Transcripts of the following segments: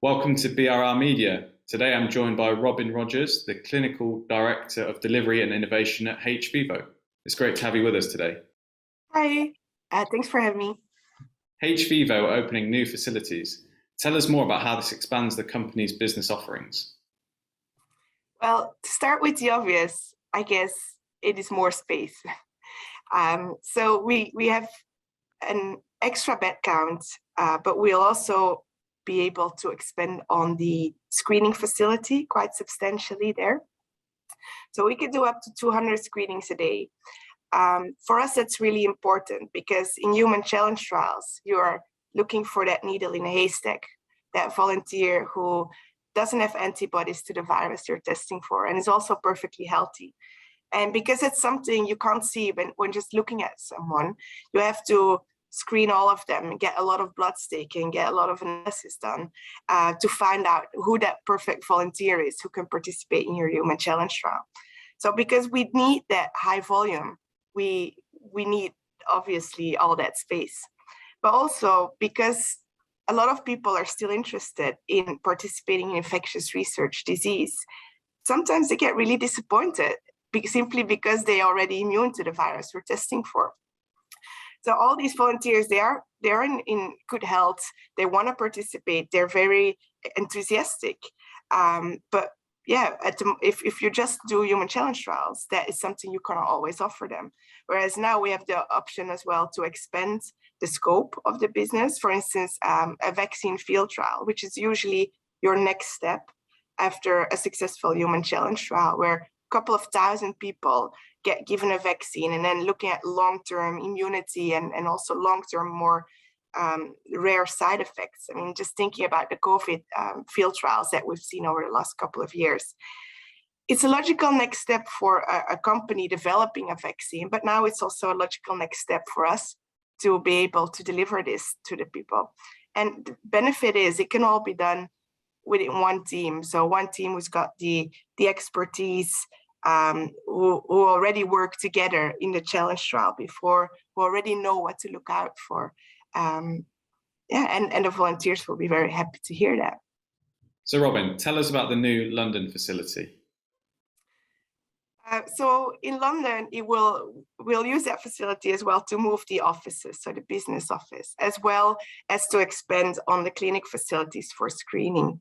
Welcome to BRR Media. Today I'm joined by Rogiers, the Clinical Director of Delivery and Innovation at hVIVO. It's great to have you with us today. Hi, thanks for having me. hVIVO are opening new facilities. Tell us more about how this expands the company's business offerings. Well, to start with the obvious, I guess it is more space. So we have an extra bed count, but we'll also be able to expand on the screening facility quite substantially there. So we could do up to 200 screenings a day. For us, that's really important because in human challenge trials, you are looking for that needle in a haystack, that volunteer who doesn't have antibodies to the virus you're testing for and is also perfectly healthy. And because it's something you can't see when just looking at someone, you have to screen all of them and get a lot of blood taken, get a lot of analysis done to find out who that perfect volunteer is who can participate in your human challenge trial. So because we need that high volume, we need obviously all that space, but also because a lot of people are still interested in participating in infectious research disease. Sometimes they get really disappointed simply because they are already immune to the virus we're testing for. So all these volunteers, they're in good health. They want to participate. They're very enthusiastic. But yeah, if you just do human challenge trials, that is something you cannot always offer them. Whereas now we have the option as well to expand the scope of the business. For instance, a vaccine field trial, which is usually your next step after a successful human challenge trial, where a couple of thousand people get given a vaccine, and then looking at long-term immunity and also long-term more rare side effects. I mean, just thinking about the COVID field trials that we've seen over the last couple of years. It's a logical next step for a company developing a vaccine, but now it's also a logical next step for us to be able to deliver this to the people. And the benefit is it can all be done within one team. So one team who's got the expertise, who already worked together in the challenge trial before, who already know what to look out for. And the volunteers will be very happy to hear that. So Robin, tell us about the new London facility. So in London, we'll use that facility as well to move the offices, so the business office, as well as to expand on the clinic facilities for screening.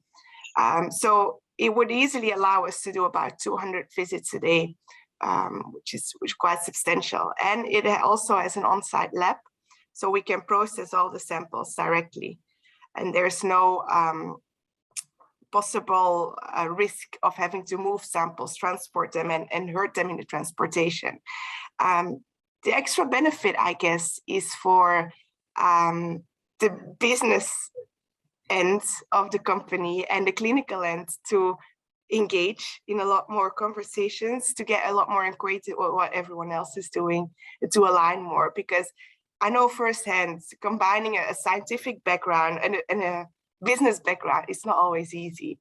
So it would easily allow us to do about 200 visits a day, which is quite substantial. And it also has an on-site lab, so we can process all the samples directly. And there's no possible risk of having to move samples, transport them, and hurt them in the transportation. The extra benefit, I guess, is for the business end of the company and the clinical end to engage in a lot more conversations, to get a lot more acquainted with what everyone else is doing, to align more. Because I know firsthand, combining a scientific background and a business background is not always easy.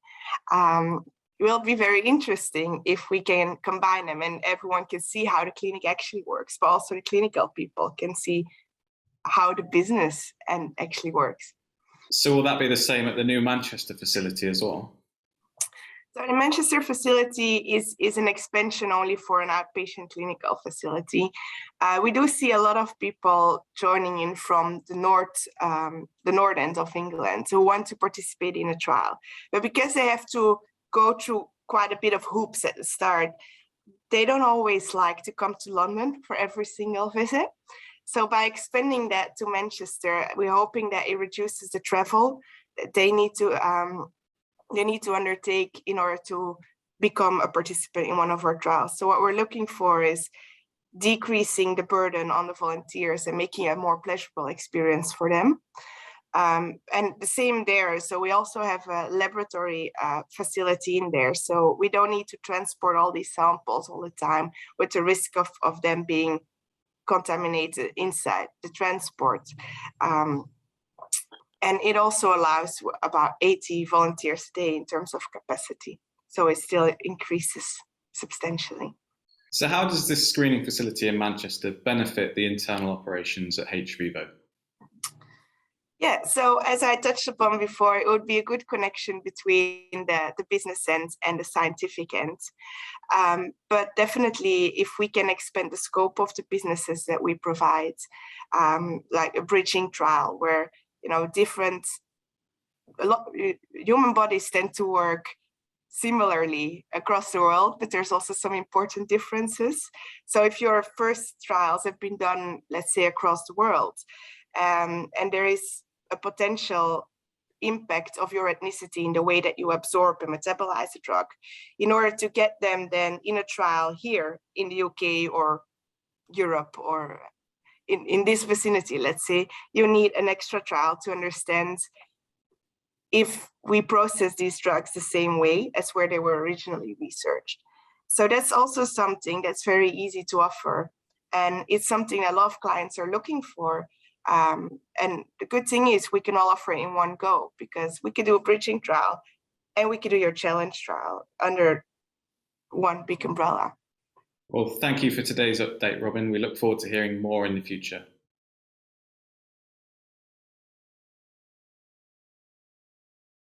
It will be very interesting if we can combine them and everyone can see how the clinic actually works, but also the clinical people can see how the business end actually works. So will that be the same at the new Manchester facility as well? So the Manchester facility is an expansion only for an outpatient clinical facility. We do see a lot of people joining in from the north end of England who want to participate in a trial. But because they have to go through quite a bit of hoops at the start, they don't always like to come to London for every single visit. So by expanding that to Manchester, we're hoping that it reduces the travel that they need to undertake in order to become a participant in one of our trials. So what we're looking for is decreasing the burden on the volunteers and making a more pleasurable experience for them. And the same there. So we also have a laboratory facility in there. So we don't need to transport all these samples all the time with the risk of them being contaminated inside the transport. And it also allows about 80 volunteers a day in terms of capacity. So it still increases substantially. So how does this screening facility in Manchester benefit the internal operations at hVIVO? Yeah, so as I touched upon before, it would be a good connection between the business end and the scientific end. But definitely, if we can expand the scope of the businesses that we provide, like a bridging trial where, human bodies tend to work similarly across the world, but there's also some important differences. So if your first trials have been done, let's say, across the world, and there is a potential impact of your ethnicity in the way that you absorb and metabolize a drug, in order to get them then in a trial here in the UK or Europe or in this vicinity, let's say, you need an extra trial to understand if we process these drugs the same way as where they were originally researched. So that's also something that's very easy to offer. And it's something a lot of clients are looking for. And the good thing is we can all offer it in one go, because we could do a bridging trial and we could do your challenge trial under one big umbrella. Well, thank you for today's update, Robin. We look forward to hearing more in the future.